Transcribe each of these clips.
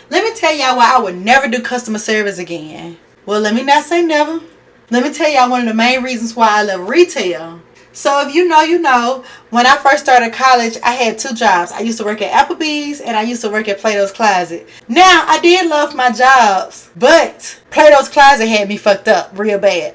Let me tell y'all why I would never do customer service again. Well, let me not say never. Let me tell y'all one of the main reasons why I love retail. So if you know, you know. When I first started college, I had 2 jobs. I used to work at Applebee's and I used to work at Plato's Closet. Now, I did love my jobs, but Plato's Closet had me fucked up real bad.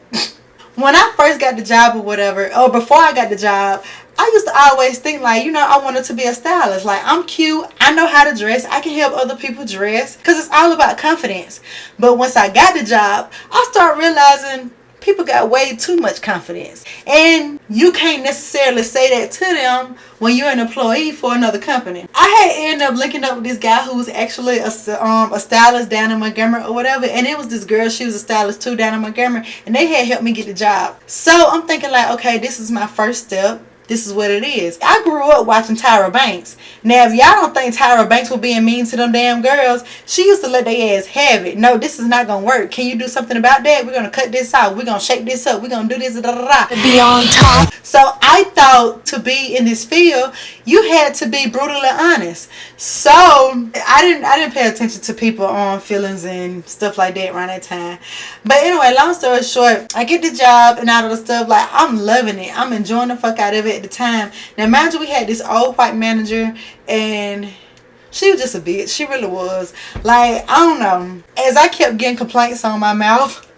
When I first got the job or whatever, or before I got the job, I used to always think like, you know, I wanted to be a stylist. Like, I'm cute. I know how to dress. I can help other people dress because it's all about confidence. But once I got the job, I started realizing people got way too much confidence. And you can't necessarily say that to them when you're an employee for another company. I had ended up linking up with this guy who was actually a stylist down in Montgomery or whatever. And it was this girl, she was a stylist too down in Montgomery. And they had helped me get the job. So I'm thinking like, okay, this is my first step. This is what it is. I grew up watching Tyra Banks. Now, if y'all don't think Tyra Banks was being mean to them damn girls, she used to let their ass have it. No, this is not going to work. Can you do something about that? We're going to cut this out. We're going to shake this up. We're going to do this. To be on top. So I thought to be in this field, you had to be brutally honest. So I didn't pay attention to people on feelings and stuff like that around that time. But anyway, long story short, I get the job and all of the stuff. Like, I'm loving it. I'm enjoying the fuck out of it at the time. Now, mind you, we had this old white manager and she was just a bitch. She really was. Like, I don't know. As I kept getting complaints on my mouth,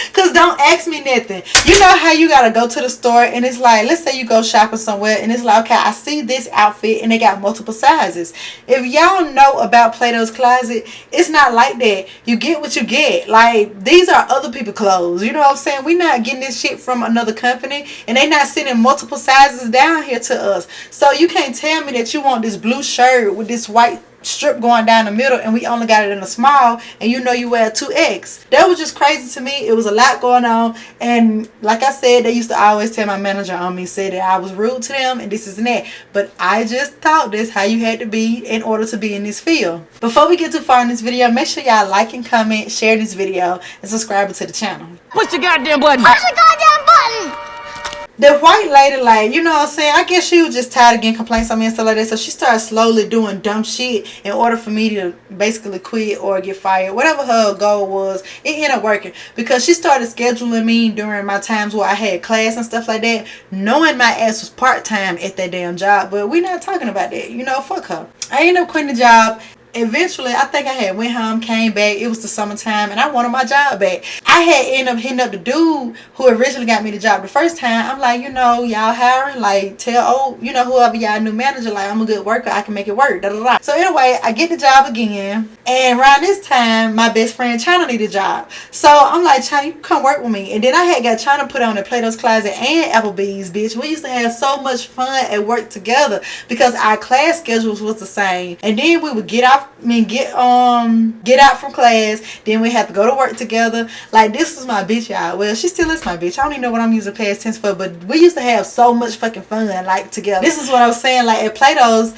because don't ask me nothing. You know how you got to go to the store and it's like, let's say you go shopping somewhere and it's like, okay, I see this outfit and they got multiple sizes. If y'all know about Plato's Closet, it's not like that. You get what you get. Like, these are other people's clothes. You know what I'm saying? We're not getting this shit from another company and they not sending multiple sizes down here to us. So you can't tell me that you want this blue shirt with this white strip going down the middle and we only got it in a small and you know you wear a 2X. That was just crazy to me. It was a lot going on, and like I said, they used to always tell my manager on me, say that I was rude to them and this is and that, but I just thought this how you had to be in order to be in this field. Before we get too far in this video, make sure y'all like and comment, share this video, and subscribe to the channel. Push the goddamn button. Push the goddamn button. The white lady, like, you know what I'm saying? I guess she was just tired of getting complaints on me and stuff like that. So she started slowly doing dumb shit in order for me to basically quit or get fired. Whatever her goal was, it ended up working. Because she started scheduling me during my times where I had class and stuff like that, knowing my ass was part-time at that damn job. But we're not talking about that. You know, fuck her. I ended up quitting the job. Eventually, I think I had went home, came back. It was the summertime, and I wanted my job back. I had ended up hitting up the dude who originally got me the job the first time. I'm like, you know, y'all hiring? Like, tell, you know, whoever y'all new manager, like, I'm a good worker. I can make it work. Da, da, da. So anyway, I get the job again. And around this time, my best friend China needed a job. So I'm like, China, you come work with me. And then I had got China put on at Plato's Closet and Applebee's, bitch. We used to have so much fun at work together because our class schedules was the same. And then we would get out from class, then we have to go to work together. Like, this was my bitch, y'all. Well, she still is my bitch. I don't even know what I'm using past tense for, but we used to have so much fucking fun, like, together. This is what I was saying, like, at Plato's,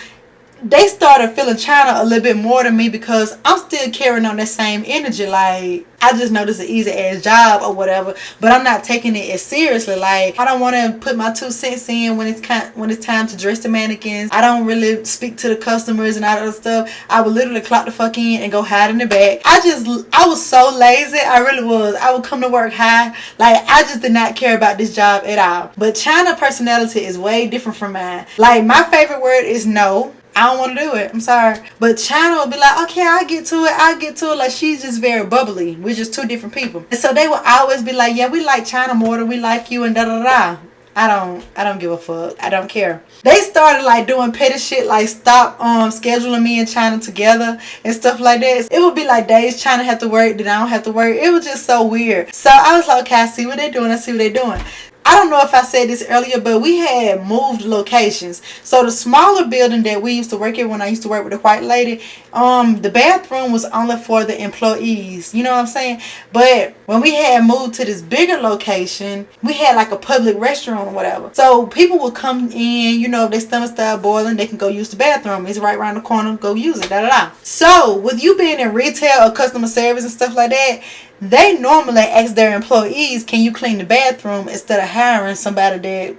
they started feeling China a little bit more than me because I'm still carrying on that same energy. Like, I just know this is an easy ass job or whatever, but I'm not taking it as seriously. Like, I don't want to put my 2 cents in when it's time to dress the mannequins. I don't really speak to the customers and all that stuff. I would literally clock the fuck in and go hide in the back. I was so lazy. I really was. I would come to work high. Like, I just did not care about this job at all. But China personality is way different from mine. Like, my favorite word is no. I don't want to do it. I'm sorry. But China will be like, okay, I'll get to it. Like, she's just very bubbly. We're just 2 different people. And so they will always be like, yeah, we like China more than we like you and da da da. I don't give a fuck. I don't care. They started like doing petty shit, like stop scheduling me and China together and stuff like that. It would be like days China have to work, then I don't have to work. It was just so weird. So I was like, okay, I see what they're doing. I don't know if I said this earlier, but we had moved locations. So the smaller building that we used to work in when I used to work with the white lady, the bathroom was only for the employees. You know what I'm saying? But when we had moved to this bigger location, we had like a public restroom or whatever. So people would come in, you know, if their stomach started boiling, they can go use the bathroom. It's right around the corner. Go use it. Da da da. So with you being in retail or customer service and stuff like that, they normally ask their employees, can you clean the bathroom, instead of hiring somebody that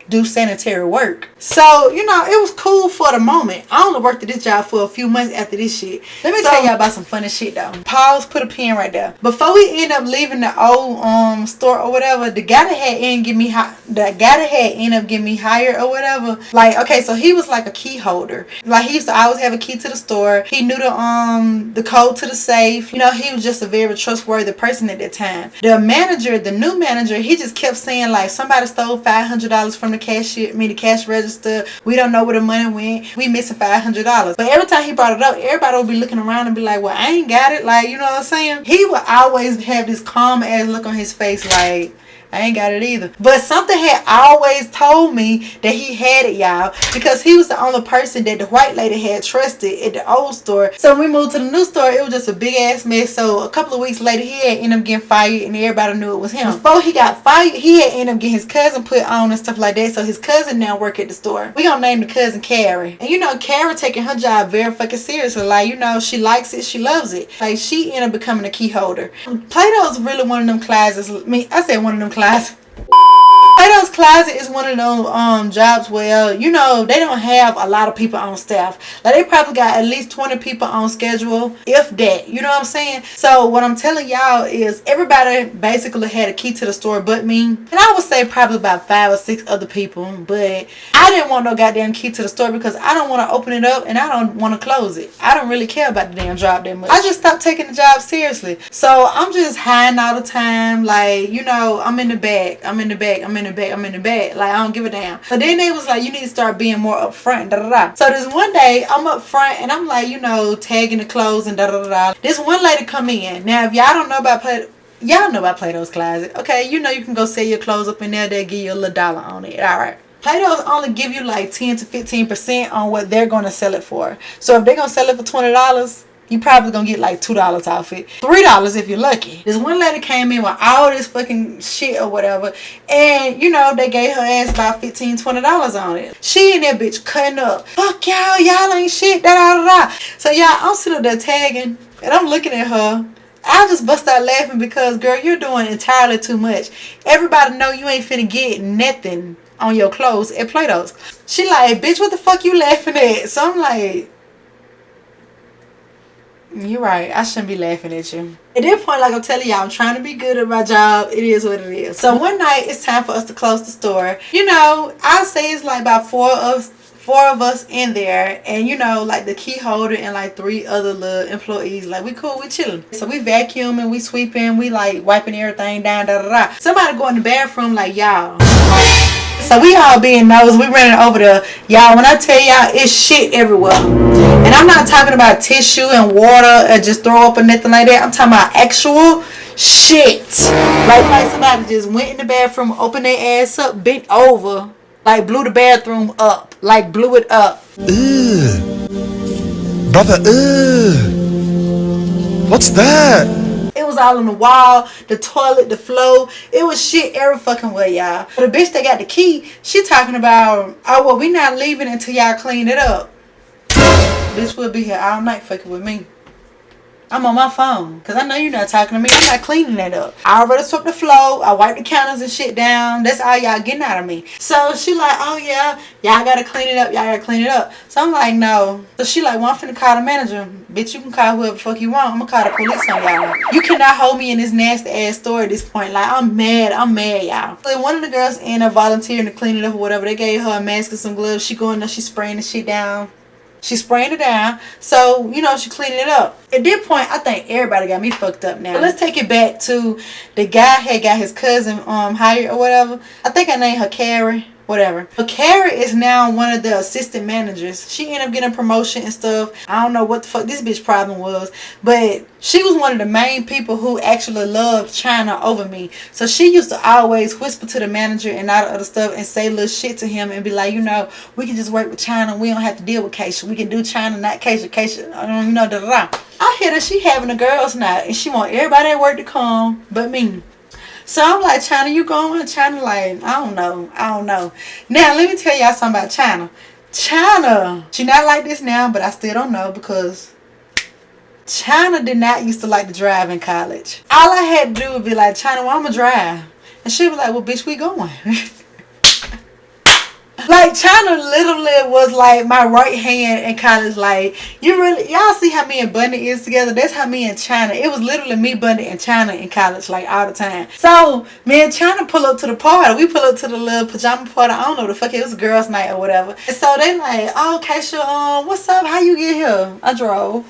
do sanitary work. So, you know, it was cool for the moment. I only worked at this job for a few months after this shit. Let me tell y'all about some funny shit though. Pause, put a pin right there. Before we end up leaving the old store or whatever, the guy that had ended up getting me hired or whatever, like, okay, so he was like a key holder. Like, he used to always have a key to the store. He knew the code to the safe. You know, he was just a very trustworthy person at that time. The new manager, he just kept saying like, somebody stole $500 from the cash register. We don't know where the money went. We missing $500. But every time he brought it up, everybody would be looking around and be like, well, I ain't got it. Like, you know what I'm saying? He would always have this calm ass look on his face like, I ain't got it either. But something had always told me that he had it, y'all, because he was the only person that the white lady had trusted at the old store. So when we moved to the new store, it was just a big ass mess. So a couple of weeks later, he had ended up getting fired and everybody knew it was him. Before he got fired, he had ended up getting his cousin put on and stuff like that. So his cousin now work at the store. We gonna name the cousin Carrie. And you know, Carrie taking her job very fucking seriously. Like, you know, she likes it, she loves it. Like, she ended up becoming a key holder. Plato's really one of them classes. I said one of them classes. Plato's Closet is one of those jobs where, you know, they don't have a lot of people on staff. Like, they probably got at least 20 people on schedule, if that. You know what I'm saying? So what I'm telling y'all is everybody basically had a key to the store but me. And I would say probably about 5 or 6 other people. But I didn't want no goddamn key to the store because I don't want to open it up and I don't want to close it. I don't really care about the damn job that much. I just stopped taking the job seriously. So I'm just hiding all the time. Like, you know, I'm in the back. Like, I don't give a damn. But then they was like, you need to start being more upfront. So this one day, I'm up front and I'm like, you know, tagging the clothes and This one lady come in. Now, if y'all don't know about y'all know about Plato's Closet. Okay, you know you can go sell your clothes up in there. They'll give you a little dollar on it. All right. Plato's only give you like 10 to 15% on what they're going to sell it for. So if they're going to sell it for $20, you probably gonna get like $2 off it. $3 if you're lucky. This one lady came in with all this fucking shit or whatever. And, you know, they gave her ass about $15, $20 on it. She and that bitch cutting up. Fuck y'all. Y'all ain't shit. So, y'all, I'm sitting up there tagging. And I'm looking at her. I just bust out laughing because, girl, you're doing entirely too much. Everybody know you ain't finna get nothing on your clothes at Plato's. She like, bitch, what the fuck you laughing at? So, I'm like, you're right. I shouldn't be laughing at you. At this point, like I'm telling y'all, I'm trying to be good at my job. It is what it is. So one night, it's time for us to close the store. You know, I'll say it's like about four of us in there, and you know, like the key holder and like 3 other little employees. Like, we cool, we chilling. So we vacuuming, we sweeping, we like wiping everything down. Somebody go in the bathroom like, y'all. So we all being nosy. We running over there. Y'all, when I tell y'all, it's shit everywhere. And I'm not talking about tissue and water and just throw up or nothing like that. I'm talking about actual shit. Like somebody just went in the bathroom, opened their ass up, bent over, like blew the bathroom up. Like blew it up. Ugh. Brother, ugh. What's that? It was all on the wall, the toilet, the floor. It was shit every fucking way, y'all. But the bitch that got the key, she talking about, oh, well, we not leaving until y'all clean it up. Bitch will be here all night fucking with me. I'm on my phone because I know you're not talking to me. I'm not cleaning that up. I already swept the floor. I wiped the counters and shit down. That's all y'all getting out of me. So she like, oh yeah, y'all gotta clean it up. Y'all gotta clean it up. So I'm like, no. So she like, well, I'm finna call the manager. Bitch, you can call whoever the fuck you want. I'm gonna call the police on y'all. You cannot hold me in this nasty ass store at this point. Like, I'm mad, y'all. So one of the girls ended up volunteering to clean it up or whatever. They gave her a mask and some gloves. She going there, she spraying the shit down. She spraying it down. So, you know, she cleaning it up. At this point, I think everybody got me fucked up now. But let's take it back to the guy had got his cousin hired or whatever. I think I named her Carrie. Whatever. But Carrie is now one of the assistant managers. She ended up getting a promotion and stuff. I don't know what the fuck this bitch problem was. But she was one of the main people who actually loved China over me. So she used to always whisper to the manager and all the other stuff and say little shit to him and be like, you know, we can just work with China. We don't have to deal with Keisha. We can do China, not Keisha. You know, I hear that she having a girls' night and she want everybody at work to come but me. So I'm like, China, you going? China like, I don't know. Now, let me tell y'all something about China. China, she not like this now, but I still don't know because China did not used to like to drive in college. All I had to do would be like, China, well, I'm going to drive. And she was like, well, bitch, we going. Like, China literally was like my right hand in college. Like, y'all see how me and Bunny is together? That's how me and China. It was literally me, Bunny, and China in college, like, all the time. So, me and China pull up to the party. We pull up to the little pajama party. I don't know what the fuck it was, a girls' night or whatever. And so they like, oh, Keisha, what's up? How you get here? I drove.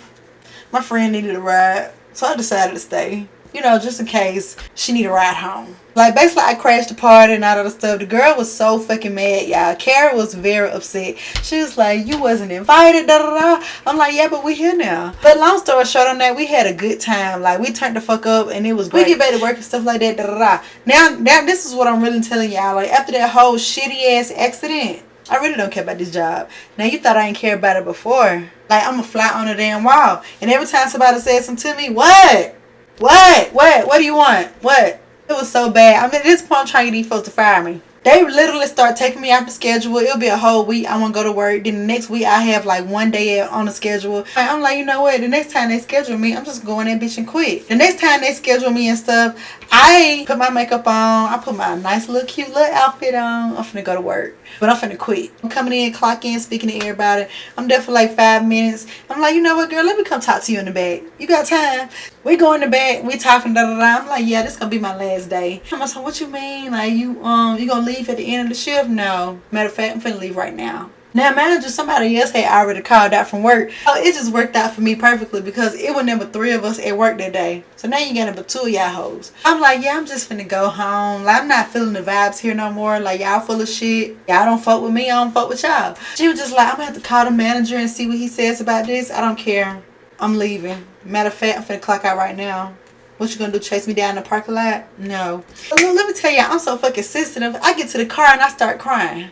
My friend needed a ride, so I decided to stay. You know, just in case she need a ride home. Like, basically, I crashed the party and all that stuff. The girl was so fucking mad, y'all. Kara was very upset. She was like, you wasn't invited, da da da. I'm like, yeah, but we here now. But long story short on that, we had a good time. Like, we turned the fuck up and it was great. We get back to work and stuff like that, da da da. Now, this is what I'm really telling y'all. Like, after that whole shitty ass accident, I really don't care about this job. Now, you thought I didn't care about it before. Like, I'm a fly on the damn wall. And every time somebody says something to me, what? What do you want? What? It was so bad. I mean, at this point, I'm trying to get these folks to fire me. They literally start taking me off the schedule. It'll be a whole week. I won't go to work. Then the next week, I have like one day on the schedule. I'm like, you know what? The next time they schedule me, I'm just going that bitch and quit. The next time they schedule me and stuff, I put my makeup on. I put my nice little cute little outfit on. I'm finna go to work. But I'm finna quit. I'm coming in, clock in, speaking to everybody. I'm there for like 5 minutes. I'm like, you know what, girl? Let me come talk to you in the back. You got time? We go in the back. We talking, da da da. I'm like, yeah, this gonna be my last day. I'm like, what you mean? Like, you gonna leave at the end of the shift? No. Matter of fact, I'm finna leave right now. Now, manager, somebody else had already called out from work. So it just worked out for me perfectly because it was number 3 of us at work that day. So now you got number 2 of y'all hoes. I'm like, yeah, I'm just finna go home. Like, I'm not feeling the vibes here no more. Like, y'all full of shit. Y'all don't fuck with me. I don't fuck with y'all. She was just like, I'm gonna have to call the manager and see what he says about this. I don't care. I'm leaving. Matter of fact, I'm finna clock out right now. What you gonna do, chase me down in the parking lot? No. Let me tell you, I'm so fucking sensitive. I get to the car and I start crying.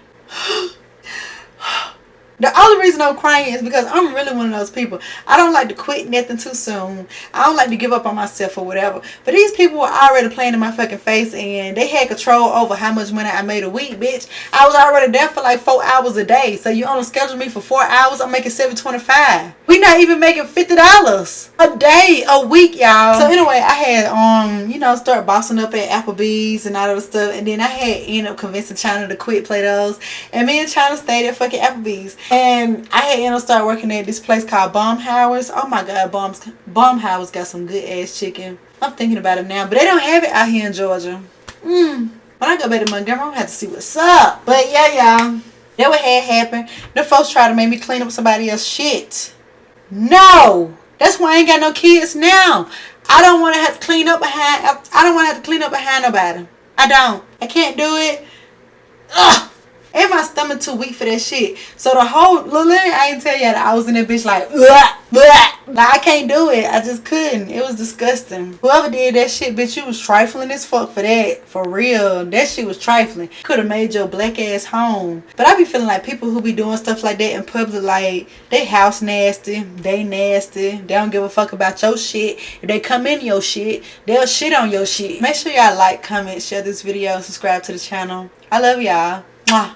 The only reason I'm crying is because I'm really one of those people. I don't like to quit nothing too soon. I don't like to give up on myself or whatever. But these people were already playing in my fucking face and they had control over how much money I made a week, bitch. I was already there for like 4 hours a day. So you only schedule me for 4 hours, I'm making $7.25. We not even making $50 a day, a week, y'all. So anyway, I had start bossing up at Applebee's and all that stuff. And then I had ended up convincing China to quit Play-Dohs. And me and China stayed at fucking Applebee's. And I had ended up start working at this place called Baumhauer's. Oh my god, Baumhauer's got some good ass chicken. I'm thinking about it now, but they don't have it out here in Georgia. When I go back to Montgomery, I'm gonna have to see what's up. But yeah, y'all, that what had happened. The folks try to make me clean up somebody else's shit. No, that's why I ain't got no kids now. I don't want to have to clean up behind. I don't want to have to clean up behind nobody. I don't. I can't do it. Ugh. And my stomach too weak for that shit. So the whole, literally, I ain't tell y'all that I was in that bitch like, blah, blah. Like, I can't do it. I just couldn't. It was disgusting. Whoever did that shit, bitch, you was trifling as fuck for that. For real. That shit was trifling. Could have made your black ass home. But I be feeling like people who be doing stuff like that in public, like, they house nasty. They nasty. They don't give a fuck about your shit. If they come in your shit, they'll shit on your shit. Make sure y'all like, comment, share this video, subscribe to the channel. I love y'all. Mwah.